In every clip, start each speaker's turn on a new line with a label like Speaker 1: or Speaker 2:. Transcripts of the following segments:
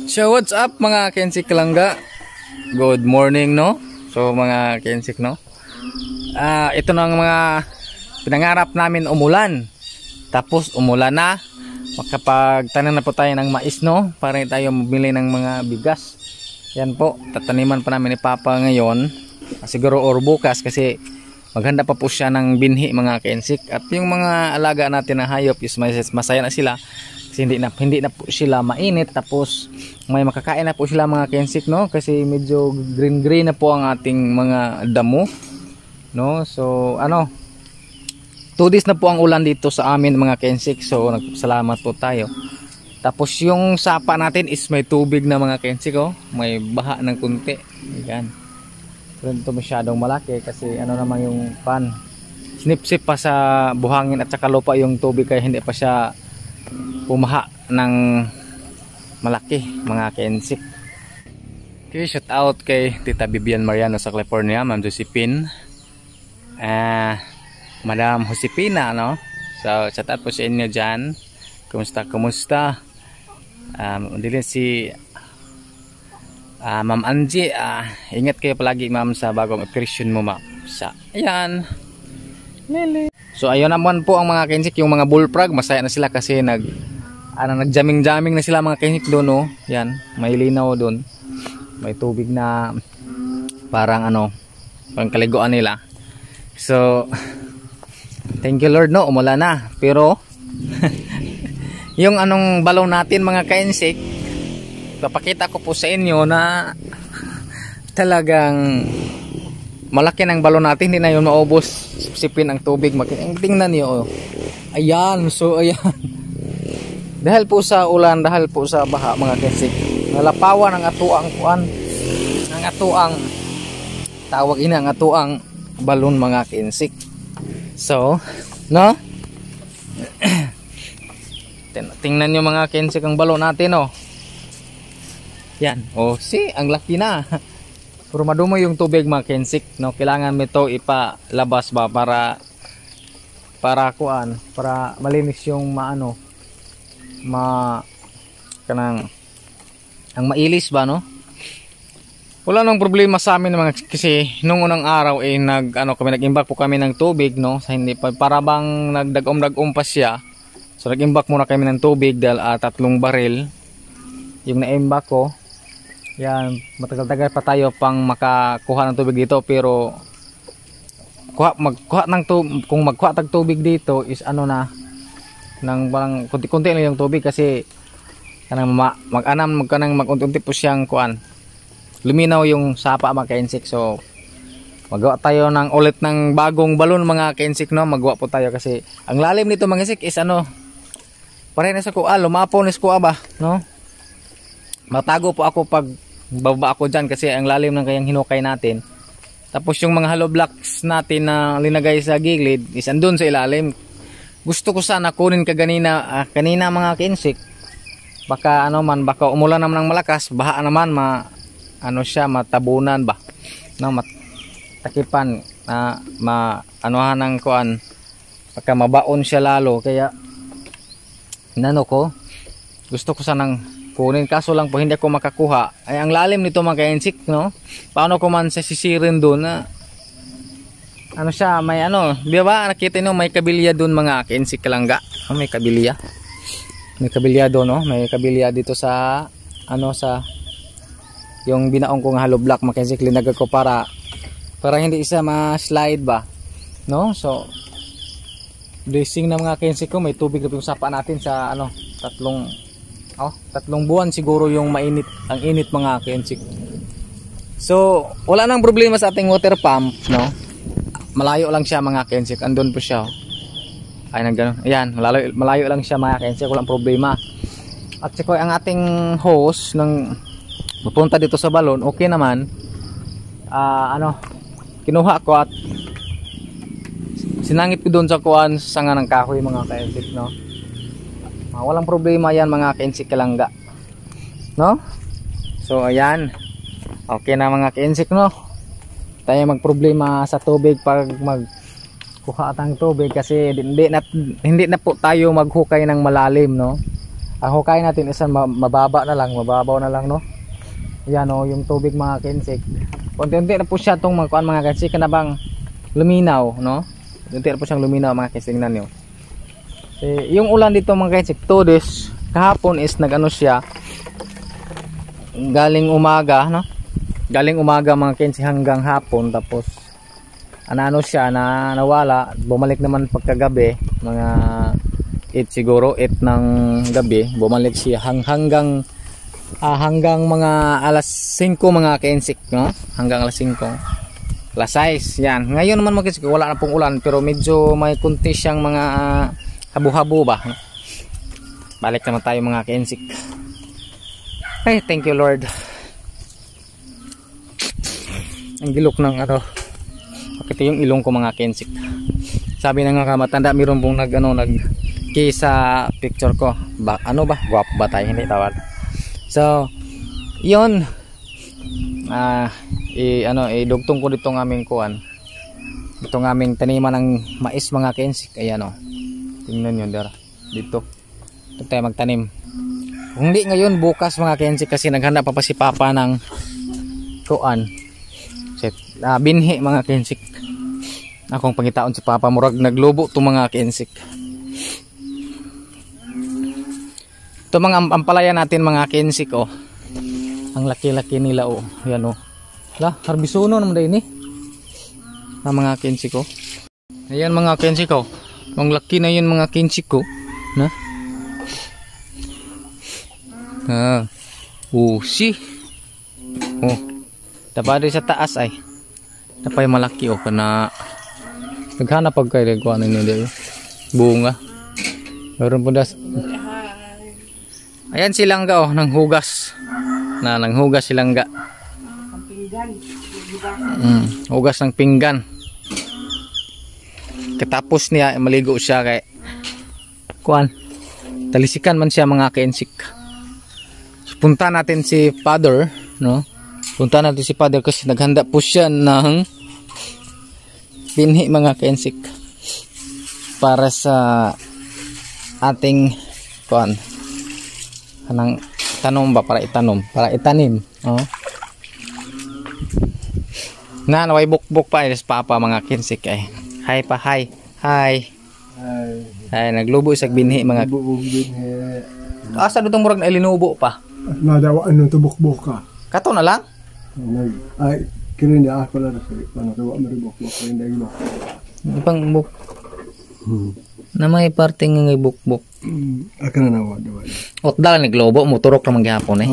Speaker 1: So what's up mga Kensik Kalangga? Good morning no? So mga Kensik no? Ito na ang mga pinangarap namin umulan. Tapos umulan na. Makapagtanim na po tayo ng mais no? Para tayo mabili ng mga bigas. Yan po, tataniman pa namin ni Papa ngayon. Siguro or bukas kasi maghanda pa po siya ng binhi mga Kensik. At yung mga alaga natin na hayop is masaya na sila. Kasi hindi na po sila mainit, tapos may makakain na po sila mga Kensik no, kasi medyo green na po ang ating mga damo no. So 2 days na po ang ulan dito sa amin mga Kensik, so nagpasalamat po tayo. Tapos yung sapa natin is may tubig na mga Kensik oh, may baha ng kunti. Ayan, pero ito masyadong malaki kasi naman yung snip-sip pa sa buhangin at saka lupa yung tubig, kaya hindi pa siya pumaha ng malaki mga Kensik. Okay, shout out kay Tita Bibian Mariano sa California, Ma'am Josephine, Madam Josepina no. So shout out po sa inyo dyan. Kumusta? Din si Ma'am Angie, ingat kayo palagi ma'am sa bagong operation mo ma'am. Ayan Lili. So ayun naman po ang mga Kensik, yung mga bullfrog masaya na sila kasi nagjamming na sila mga Kensik doon no. Yan, may linaw doon. May tubig na parang pang kaliguan nila. So thank you Lord no, umulan na. Pero yung balon natin mga Kensik, papakita ko po sa inyo na talagang malaki ng balon natin, hindi na yun maubos, sipsipin ang tubig. Tingnan niyo oh. Ayan, so ayan. Dahil po sa ulan, dahil po sa baha mga Kensik, nalapawan ang atuang balon mga Kensik. So no, tingnan nyo mga Kensik ang balon natin oh. Yan, oh ang laki na. Pero madumo yung tubig mga Kensik no, kailangan mo ito ipalabas ba para malinis yung ang mailis ba no. Wala nang problema sa amin mga, kasi nung unang araw kami nag-imbak po kami ng tubig no, sa hindi pa para bang nagdagom pa siya. So nag-imbak muna kami ng tubig dahil 3 baril yung na-imbak ko. Yan, matagal-tagal pa tayo pang makakuha ng tubig dito, pero kung magkuha tag tubig dito is nang parang kunti-kunti lang yung tubig kasi mag-unti po siyang luminaw yung sapa mga Kensik. So magawa tayo ulit ng bagong balon mga Kensik no, magawa po tayo kasi ang lalim nito mga Kensik is pareho na sa kuha, lumapo na sa kuha ba no. Matago po ako pag baba ako dyan kasi ang lalim ng kayang hinukay natin. Tapos yung mga hollow blocks natin na linagay sa gilid is andun sa ilalim. Gusto ko sana kunin kanina mga Kensik, baka baka umulan naman ng malakas, baha naman matabunan ba no, matakipan ng baka mabaon siya lalo. Kaya gusto ko sanang kunin, kaso lang po hindi ako makakuha. Ay ang lalim nito mga Kensik no, paano ko man sisirin doon na may di ba nakita niyo may kabilya doon mga Kensik Kalangga. May kabilya doon no, may kabilya dito sa yung binaong kong hollow block mga Kensik, linagay ko para hindi isa ma-slide ba no. So blessing na mga Kensik ko, may tubig na yung sapa natin sa 3 buwan siguro yung mainit, ang init mga Kensik. So wala nang problema sa ating water pump no, malayo lang siya mga Kensik, andun po siya ayan, malayo lang siya mga Kensik, walang problema. At saka ang ating hose nang mapunta dito sa balon, okay naman. Kinuha ko at sinangit ko doon sa sanga ng kahoy mga Kensik no. Walang problema yan mga Kensik Kalangga no. So ayan, okay na mga Kensik no, tayo magproblema sa tubig pag magkuha tang tubig kasi hindi na po tayo maghukay ng malalim no. Ang hukay natin is mababa na lang, mababaw na lang, no. Yan, no, yung tubig mga kensik. Unti-unti na po siya tong mga kensik na bang luminaw, no. Unti na po siyang luminaw mga kensik, tingnan niyo. Yung ulan dito mga kensik, 2 days kahapon is nag-ano siya galing umaga, no. Galing umaga mga kensik hanggang hapon, tapos ano siya na nawala, bumalik naman pagkagabi mga 8 siguro, 8 ng gabi, bumalik siya hanggang mga alas 5 mga kensik, no? Hanggang alas 5, alas 6, yan. Ngayon naman mga kensik, wala na pong ulan, pero medyo may kunti siyang mga habo-habo ba, no? Balik naman tayo mga kensik. Ay, thank you Lord. Ang gilok ng ito yung ilong ko mga kensik. Sabi na nga matanda, mayroon pong nag sa picture ko ba, guwapo ba tayo, hindi tawad. So yun, idugtong ko dito ng aming kuan, itong aming taniman ng mais mga kensik. Ayan, tingnan nyo dito tayo magtanim. Kung hindi ngayon, bukas mga kensik, kasi naghanda pa si Papa ng kuan, binhi mga kensik. Akong pangitaon si Papa, murag naglubo to mga kensik. Ito mga ampalaya natin mga kensik, ang laki-laki nila, yan, harbisuno naman din mga kensik, ayan mga kensik, ang laki na yun mga kensik na si tapos sa taas ay tapay malaki kana naghanap pag kayo kuha ninyo bunga. Meron po das. Ayan silangga nang hugas. Nang hugas silangga. Hugas ng pinggan. Katapos niya maligo siya kay kuan. Talisikan man siya mga kensik. Punta natin si Father, no? Punta natin si Father kasi naghanda po siya ng binhi mga kensik para sa ating kuan. Kanang tanom ba, para itanim, naway bukbok pa is Papa mga kensik ay. Hi pa, hi. Ay naglubo sa binhi mga. Asa dutong murag na ilinubo pa.
Speaker 2: Nadawa to bukbok ka.
Speaker 1: Kato na lang.
Speaker 2: Ay kirin dia ako lang sa tawa maribukbok kirin dia ilo.
Speaker 1: Pang buk. Na may parte nga bukbok.
Speaker 2: Akan na nawa daw.
Speaker 1: Otdal naglobo mo turok ra man gihapon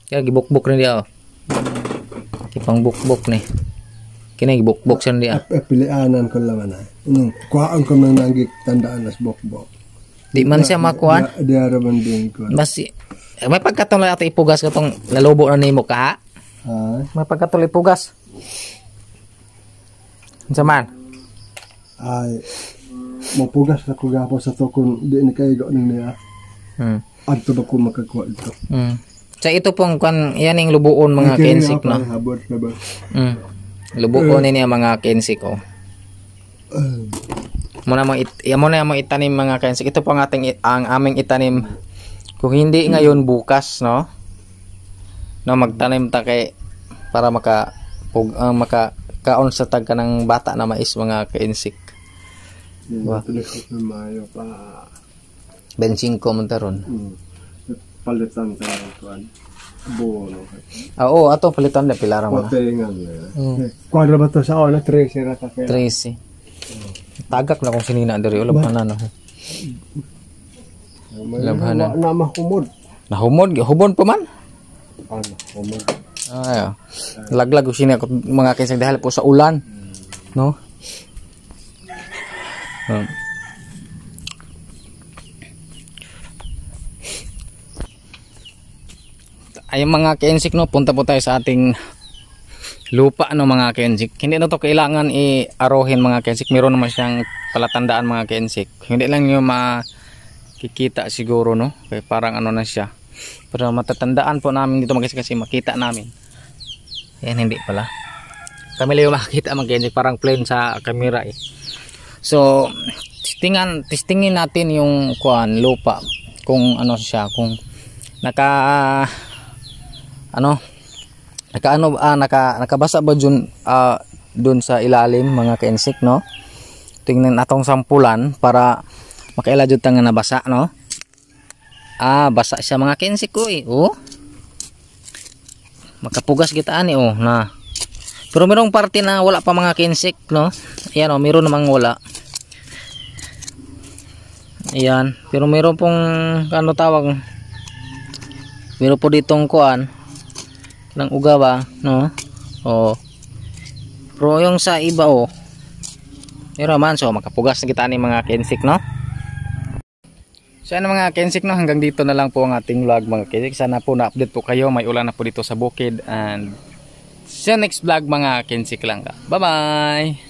Speaker 1: Kaya gibukbok rin dia. Kipang bukbok ni. Kini gibukbok siya dia.
Speaker 2: Pilianan ko lang na. Kuhaan ko nang nanggit tandaan as bukbok.
Speaker 1: Di man siya makuan.
Speaker 2: Di araman din ko.
Speaker 1: Basi may pagkatong lang ato ipugas katong lalubo na nimo ka. May pagkatong ipugas. Unsa man?
Speaker 2: Ay mapugas na ko gapon sa to kung di ni kay go niya. Adto ba ko makakuha ito.
Speaker 1: Sa ito pong kan yaning lubuon mga kensik, no. Lubuon niya mga kensik Muna mo itanim mga kensik. Ito po ang aming itanim. Kung hindi ngayon, bukas, no? Magtanim ta kay para makakaon sa tagka ng bata na mais mga kensik.
Speaker 2: Mayo pa.
Speaker 1: Bensing ko man taron.
Speaker 2: Palitan tayo kuan. Bono.
Speaker 1: Oo, ato palitan na pilara mo na.
Speaker 2: Kuadra ba to sa ona 13 ra ka kaya.
Speaker 1: 13. Tagak na kung sinina diri ulab na Labhanan.
Speaker 2: Na mahumod.
Speaker 1: Hubon pa man.
Speaker 2: Humod.
Speaker 1: Ayo. Laglag ko sini ako mga kensik dahil po sa ulan. No? Ay mga kensik, no, punta po tayo sa ating lupa, no mga kensik. Hindi na to kailangan i-arohin mga kensik. Meron naman siyang palatandaan mga kensik. Hindi lang nyo makikita siguro, no. Kaya parang ano na siya. Pero matatandaan po namin dito mga kensik kasi makita namin. Ayan, hindi pala. Kami lang yung makikita mga kensik. Parang plain sa camera So testingin natin yung lupa kung ano siya, kung nakabasa ba dun sa ilalim mga ka-insik, no? Tingnan natong sampulan para makaila jud tang nabasa, no? Basa siya mga ka-insik ko makapugas kita ani na. Pero merong parte na wala pa mga ka-insik, no? Ayan meron namang wala. Ayan, pero meron pong tawag, meron po ditong ng uga ba, no? Pero yung sa iba meron man, so makapugas na kita ni mga ka-insik, no? So ano mga ka-insik, no, hanggang dito na lang po ang ating vlog mga ka-insik. Sana po na-update po kayo, may ulan na po dito sa bukid, and see you next vlog mga ka-insik lang. Bye bye.